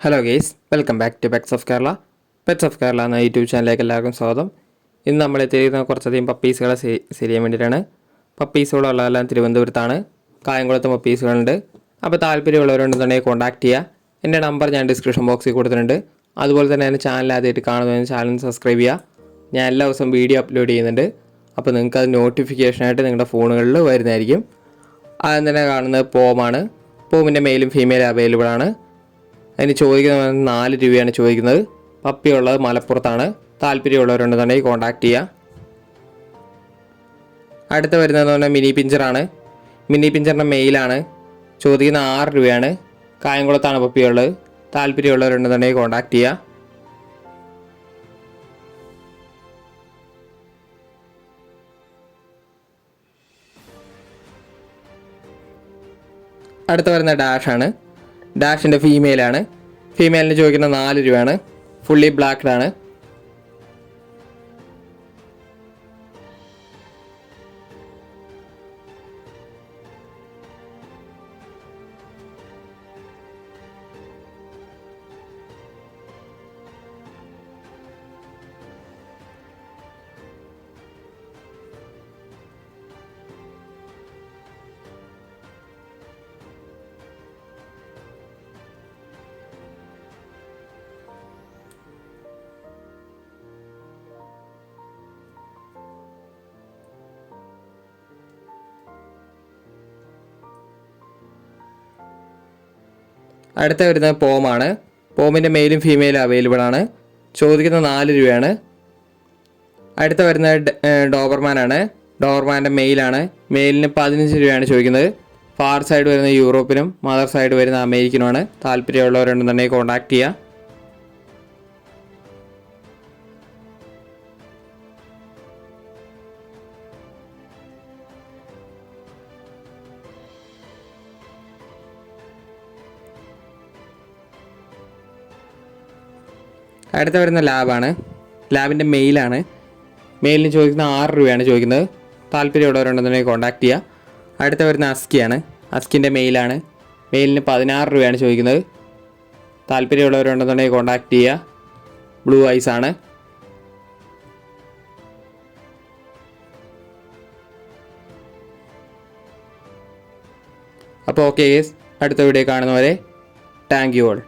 Hello guys, welcome back to pets of Kerala. Pets of Kerala എന്ന YouTube ചാനലിലേക്ക് എല്ലാവർക്കും സ്വാഗതം. ഇന്ന് നമ്മൾ എത്തിയിരിക്കുന്ന കുറച്ചധികം പപ്പീസുകളെ സെയിൽ ചെയ്യാൻ വേണ്ടിയിട്ടാണ്. പപ്പീസുകളുള്ളതെല്ലാം തിരുവനന്തപുരത്താണ്. കായംകുളത്ത് പപ്പീസുകളുണ്ട്. അപ്പോൾ താല്പര്യമുള്ളവരുണ്ടെന്നുണ്ടെങ്കിൽ കോൺടാക്ട് ചെയ്യുക. എൻ്റെ നമ്പർ ഞാൻ ഡിസ്ക്രിപ്ഷൻ ബോക്സിൽ കൊടുത്തിട്ടുണ്ട്. അതുപോലെ തന്നെ എൻ്റെ ചാനൽ ആദ്യമായിട്ട് കാണുന്നതിന് ചാനൽ സബ്സ്ക്രൈബ് ചെയ്യുക. ഞാൻ എല്ലാ ദിവസവും വീഡിയോ അപ്ലോഡ് ചെയ്യുന്നുണ്ട്. അപ്പോൾ നിങ്ങൾക്ക് അത് നോട്ടിഫിക്കേഷനായിട്ട് നിങ്ങളുടെ ഫോണുകളിൽ വരുന്നതായിരിക്കും. ആദ്യം തന്നെ കാണുന്നത് പോമാണ്. പോമിൻ്റെ മെയിലും ഫീമെയിലും അവൈലബിൾ ആണ്. അതിന് ചോദിക്കുന്നത് 4 രൂപയാണ് ചോദിക്കുന്നത്. പപ്പിയുള്ളത് മലപ്പുറത്താണ്. താല്പര്യമുള്ളവരുണ്ടെന്നുണ്ടെങ്കിൽ കോൺടാക്ട് ചെയ്യുക. അടുത്ത് വരുന്നതെന്ന് പറഞ്ഞാൽ മിനി പിഞ്ചറാണ്. മിനി പിഞ്ചറിൻ്റെ മെയിലാണ്. ചോദിക്കുന്ന 6 രൂപയാണ്. കായംകുളത്താണ് പപ്പിയുള്ളത്. താല്പര്യമുള്ളവരുണ്ടെന്നുണ്ടെങ്കിൽ കോൺടാക്ട് ചെയ്യുക. അടുത്ത് വരുന്ന ഡാഷാണ്. ഡാഷിൻ്റെ ഫീമെയിലാണ്. ഫീമെയിലിന് ചോദിക്കുന്ന 4 രൂപയാണ്. ഫുള്ളി ബ്ലാക്ക്ഡാണ്. അടുത്ത വരുന്നത് പോമാണ്. പോമിൻ്റെ മെയിലും ഫീമെയിലും അവൈലബിൾ ആണ്. ചോദിക്കുന്ന 4 രൂപയാണ്. അടുത്ത വരുന്നത് ഡോബർമാനാണ്. ഡോബർമാൻ്റെ മെയിലാണ്. മെയിലിന് 15 രൂപയാണ് ചോദിക്കുന്നത്. ഫാർ സൈഡ് വരുന്ന യൂറോപ്പിനും മദർ സൈഡ് വരുന്ന അമേരിക്കനുമാണ്. താല്പര്യമുള്ളവരുണ്ടെന്നുണ്ടെങ്കിൽ കോൺടാക്ട് ചെയ്യുക. അടുത്ത വരുന്ന ലാബാണ്. ലാബിൻ്റെ മെയിലാണ്. മെയിലിന് ചോദിക്കുന്ന 6 രൂപയാണ് ചോദിക്കുന്നത്. താല്പര്യമുള്ളവരുണ്ടെന്നുണ്ടെങ്കിൽ കോൺടാക്ട് ചെയ്യുക. അടുത്ത വരുന്ന അസ്കിയാണ്. അസ്കിൻ്റെ മെയിലാണ്. മെയിലിന് 16 രൂപയാണ് ചോദിക്കുന്നത്. താല്പര്യമുള്ളവരുണ്ടെന്നുണ്ടെങ്കിൽ കോൺടാക്ട് ചെയ്യുക. ബ്ലൂ ഐസ് ആണ്. അപ്പോൾ ഓക്കെ ഗൈസ്, അടുത്ത വീഡിയോ കാണുന്നവരെ താങ്ക് യു ഓൾ.